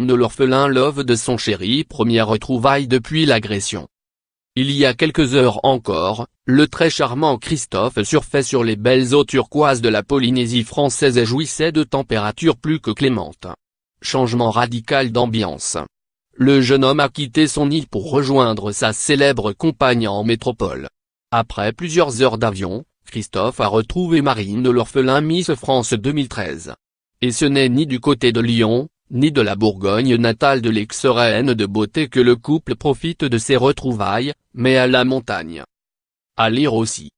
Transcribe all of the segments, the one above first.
de l'orphelin Love de son chéri, première retrouvaille depuis l'agression. Il y a quelques heures encore, le très charmant Christophe surfait sur les belles eaux turquoises de la Polynésie française et jouissait de températures plus que clémentes. Changement radical d'ambiance. Le jeune homme a quitté son île pour rejoindre sa célèbre compagne en métropole. Après plusieurs heures d'avion, Christophe a retrouvé Marine de l'orphelin Miss France 2013. Et ce n'est ni du côté de Lyon, ni de la Bourgogne natale de l'ex-reine de beauté que le couple profite de ses retrouvailles, mais à la montagne. À lire aussi.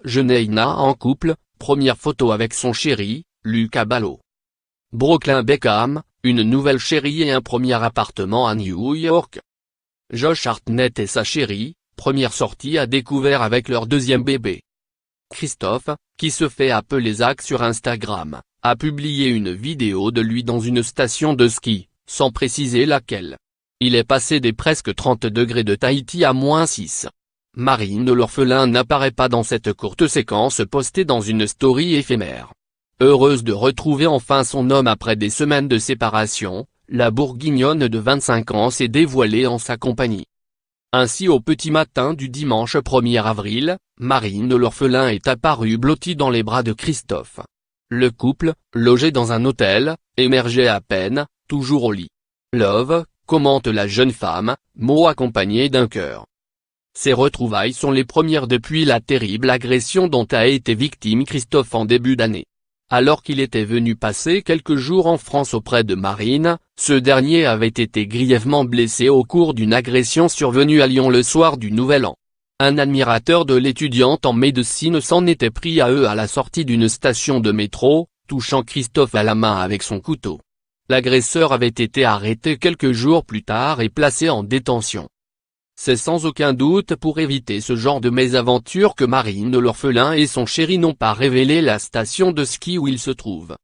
Geneina en couple, première photo avec son chéri, Lucas Ballot. Brooklyn Beckham, une nouvelle chérie et un premier appartement à New York. Josh Hartnett et sa chérie, première sortie à découvert avec leur deuxième bébé. Christophe, qui se fait appeler Zach sur Instagram, a publié une vidéo de lui dans une station de ski, sans préciser laquelle. Il est passé des presque 30 degrés de Tahiti à -6. Marine de l'orphelin n'apparaît pas dans cette courte séquence postée dans une story éphémère. Heureuse de retrouver enfin son homme après des semaines de séparation, la bourguignonne de 25 ans s'est dévoilée en sa compagnie. Ainsi au petit matin du dimanche 1er avril, Marine de l'orphelin est apparue blottie dans les bras de Christophe. Le couple, logé dans un hôtel, émergeait à peine, toujours au lit. Love, commente la jeune femme, mot accompagné d'un cœur. Ces retrouvailles sont les premières depuis la terrible agression dont a été victime Christophe en début d'année. Alors qu'il était venu passer quelques jours en France auprès de Marine, ce dernier avait été grièvement blessé au cours d'une agression survenue à Lyon le soir du Nouvel An. Un admirateur de l'étudiante en médecine s'en était pris à eux à la sortie d'une station de métro, touchant Christophe à la main avec son couteau. L'agresseur avait été arrêté quelques jours plus tard et placé en détention. C'est sans aucun doute pour éviter ce genre de mésaventure que Marine de l'orphelin et son chéri n'ont pas révélé la station de ski où ils se trouvent.